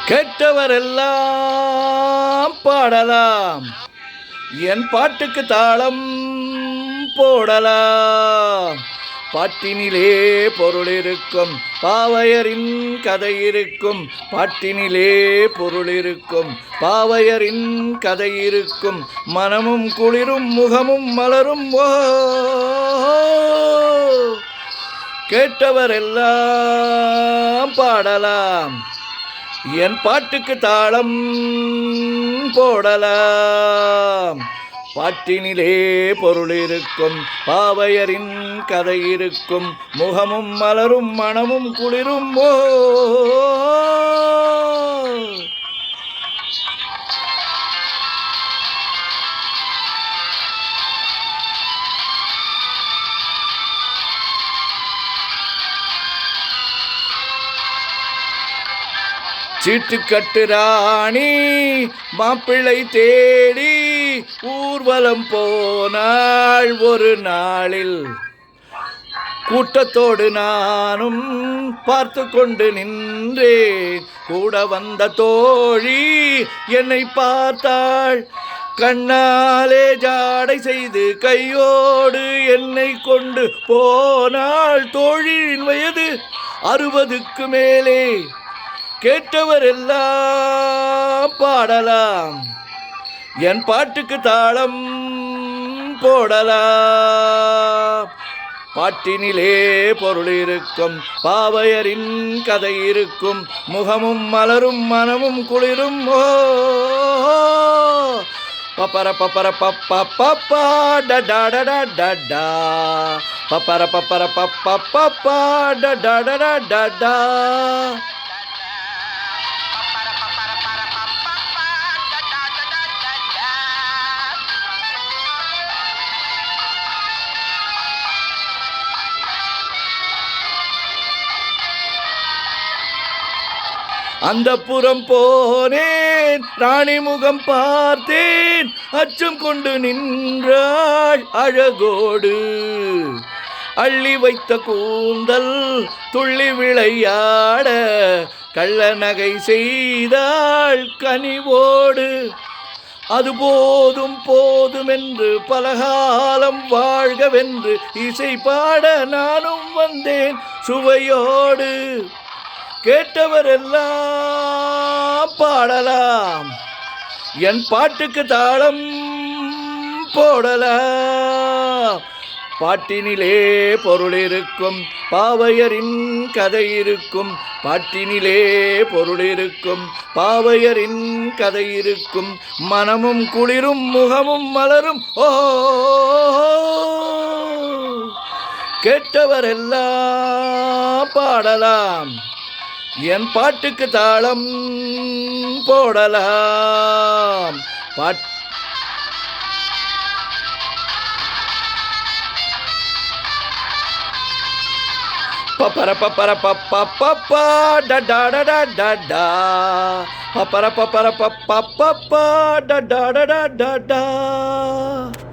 கேட்டவரெல்லாம் பாடலாம், என் பாட்டுக்கு தாளம் போடலாம். பாட்டினிலே பொருள் இருக்கும், பாவையரின் கதை இருக்கும். பாட்டினிலே பொருள் இருக்கும், பாவையரின் கதை இருக்கும். மனமும் குளிரும், முகமும் மலரும். ஓ, கேட்டவரெல்லாம் பாடலாம், என் பாட்டுக்கு தாளம் போடலாம். பாட்டினிலே பொருள் இருக்கும், பாவையரின் கதை இருக்கும். முகமும் மலரும், மனமும் குளிரும். ஓ, சீட்டு கட்டு ராணி மாப்பிள்ளை தேடி ஊர்வலம் போனாள் ஒரு நாளில். கூட்டத்தோடு நானும் பார்த்து கொண்டு நின்றேன். கூட வந்த தோழி என்னை பார்த்தாள். கண்ணாலே ஜாடை செய்து கையோடு என்னை கொண்டு போனாள். தோழியின் வயது 60க்கு மேலே. கேட்டவரெல்லாம் பாடலாம், என் பாட்டுக்கு தாளம் போடலாம். பாட்டினிலே பொருள் இருக்கும், பாவையரின் கதை இருக்கும். முகமும் மலரும், மனமும் குளிரும். ஓ, பப்பர பப்பர பப்பா டடா டடா டடா, பப்பர பப்பர பப்பா டடா டடா டடா. அந்த புறம் போனேன், ராணி முகம் பார்த்தேன். அச்சம் கொண்டு நின்றாள் அழகோடு. அள்ளி வைத்த கூந்தல் துள்ளி விளையாட கள்ள நகை செய்தாள் கனிவோடு. அது போதும் போதும் என்று பலகாலம் வாழ்கவென்று இசை பாட நானும் வந்தேன் சுவையோடு. கேட்டவரெல்லாம் பாடலாம், என் பாட்டுக்கு தாளம் போடலாம். பாட்டினிலே பொருள் இருக்கும், பாவையரின் கதை இருக்கும். பாட்டினிலே பொருள் இருக்கும், பாவையரின் கதை இருக்கும். மனமும் குளிரும், முகமும் மலரும். ஓ, கேட்டவரெல்லாம் பாடலாம், என் பாட்டுக்கு தாளம் போடலாம். பப்பர பப்பர பப்பா டடா டடா டடா, பப்பர பப்பர பப்பா டடா டடா டடா.